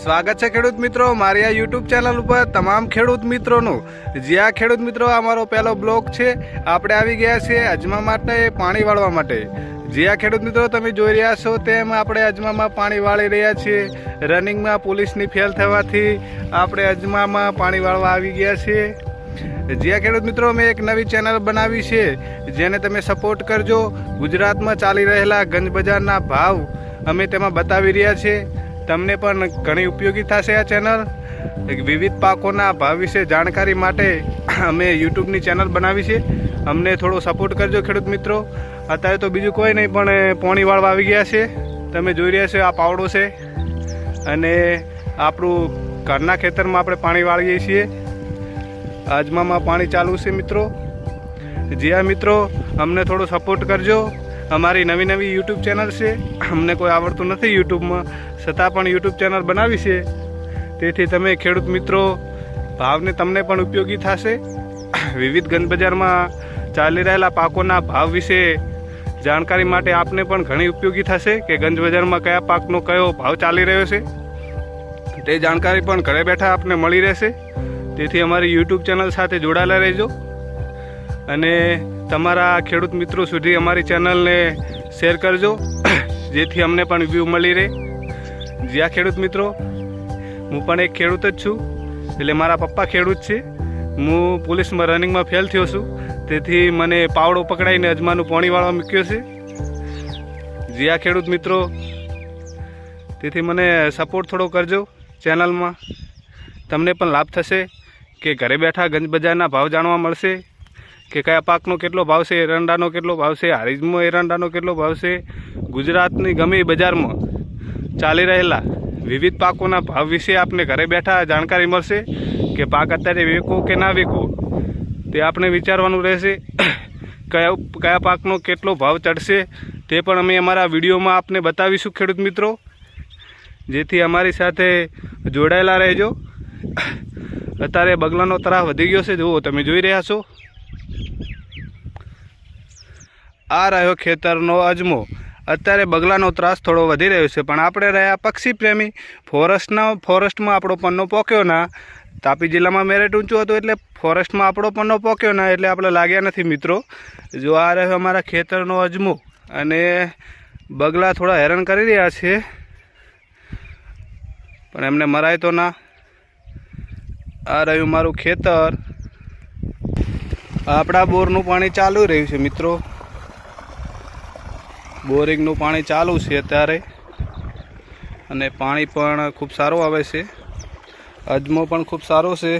સ્વાગત છે ખેડૂત મિત્રો મારી આ યુટ્યુબ ચેનલ ઉપર તમામ ખેડૂત મિત્રોનું। જ્યાં ખેડૂત મિત્રો આ મારો પહેલો બ્લોગ છે। આપણે આવી ગયા છીએ અજમા માટે પાણી વાળવા માટે। જ્યાં ખેડૂત મિત્રો તમે જોઈ રહ્યા છો તેમ આપણે અજમામાં પાણી વાળી રહ્યા છીએ। રનિંગમાં પોલીસની ફેલ થવાથી આપણે અજમામાં પાણી વાળવા આવી ગયા છીએ। જ્યાં ખેડૂત મિત્રો મેં એક નવી ચેનલ બનાવી છે જેને તમે સપોર્ટ કરજો। ગુજરાતમાં ચાલી રહેલા ગંજ બજારના ભાવ અમે તેમાં બતાવી રહ્યા છીએ। તમને પણ ઘણી ઉપયોગી થશે આ ચેનલ। વિવિધ પાકોના ભાવ વિશે જાણકારી માટે અમે યુટ્યુબની ચેનલ બનાવી છે। અમને થોડો સપોર્ટ કરજો ખેડૂત મિત્રો। અત્યારે તો બીજું કોઈ નહીં પણ પાણી વાળવા આવી ગયા છે। તમે જોઈ રહ્યા છો આ પાવડો છે અને આપણું ઘરના ખેતરમાં આપણે પાણી વાળીએ છીએ। અજમામાં પાણી ચાલુ છે મિત્રો। જ્યાં મિત્રો અમને થોડો સપોર્ટ કરજો। અમારી નવી નવી યુટ્યુબ ચેનલ છે। અમને કોઈ આવડતું નથી યુટ્યુબમાં, છતાં પણ યુટ્યુબ ચેનલ બનાવી છે। તેથી તમે ખેડૂત મિત્રો ભાવને તમને પણ ઉપયોગી થશે। વિવિધ ગંજ બજારમાં ચાલી રહેલા પાકોના ભાવ વિશે જાણકારી માટે આપને પણ ઘણી ઉપયોગી થશે કે ગંજ બજારમાં કયા પાકનો કયો ભાવ ચાલી રહ્યો છે તે જાણકારી પણ ઘરે બેઠા આપને મળી રહેશે। તેથી અમારી યુટ્યુબ ચેનલ સાથે જોડાયેલા રહેજો અને તમારા ખેડૂત મિત્રો સુધી અમારી ચેનલને શેર કરજો જેથી અમને પણ વ્યૂ મળી રહે। જ્યાં ખેડૂત મિત્રો હું પણ એક ખેડૂત જ છું, એટલે મારા પપ્પા ખેડૂત છે। હું પોલીસમાં રનિંગમાં ફેલ થયો છું, તેથી મને પાવડો પકડાઈને અજમાનું પાણી વાળવા મૂક્યો છે। જ્યાં ખેડૂત મિત્રો તેથી મને સપોર્ટ થોડો કરજો ચેનલમાં। તમને પણ લાભ થશે કે ઘરે બેઠા ગંજ બજારના ભાવ જાણવા મળશે કે કયા પાકનો કેટલો ભાવ છે, એરંડાનો કેટલો ભાવ છે, હારીજમાં એરંડાનો કેટલો ભાવ છે। ગુજરાતની ગમે બજારમાં ચાલી રહેલા વિવિધ પાકોના ભાવ વિશે આપને ઘરે બેઠા જાણકારી મળશે કે પાક અત્યારે વેકો કે ના વેકો તે આપણે વિચારવાનું રહેશે। કયા પાકનો કેટલો ભાવ ચડશે તે પણ અમે અમારા વિડીયોમાં આપને બતાવીશું ખેડૂત મિત્રો। જેથી અમારી સાથે જોડાયેલા રહેજો। અત્યારે બગલાનો ત્રાસ વધી ગયો છે, જુઓ તમે જોઈ રહ્યા છો। આ રહ્યો ખેતરનો અજમો। અત્યારે બગલાનો ત્રાસ થોડો વધી રહ્યો છે, પણ આપણે રહ્યા પક્ષી પ્રેમી। ફોરેસ્ટમાં આપણો પન્નો પોક્યો ના। તાપી જિલ્લામાં મેરિટ ઊંચું હતું એટલે ફોરેસ્ટમાં આપણો પન્નો પોક્યો ના, એટલે આપણે લાગ્યા નથી મિત્રો। જો આ રહ્યો અમારા ખેતરનો અજમો અને બગલા થોડા હેરાન કરી રહ્યા છે, પણ એમને મરાય તો ના। આ રહ્યું મારું ખેતર। આપણા બોરનું પાણી ચાલુ રહ્યું છે મિત્રો। બોરિંગનું પાણી ચાલુ છે અત્યારે અને પાણી પણ ખૂબ સારું આવે છે। અજમો પણ ખૂબ સારો છે।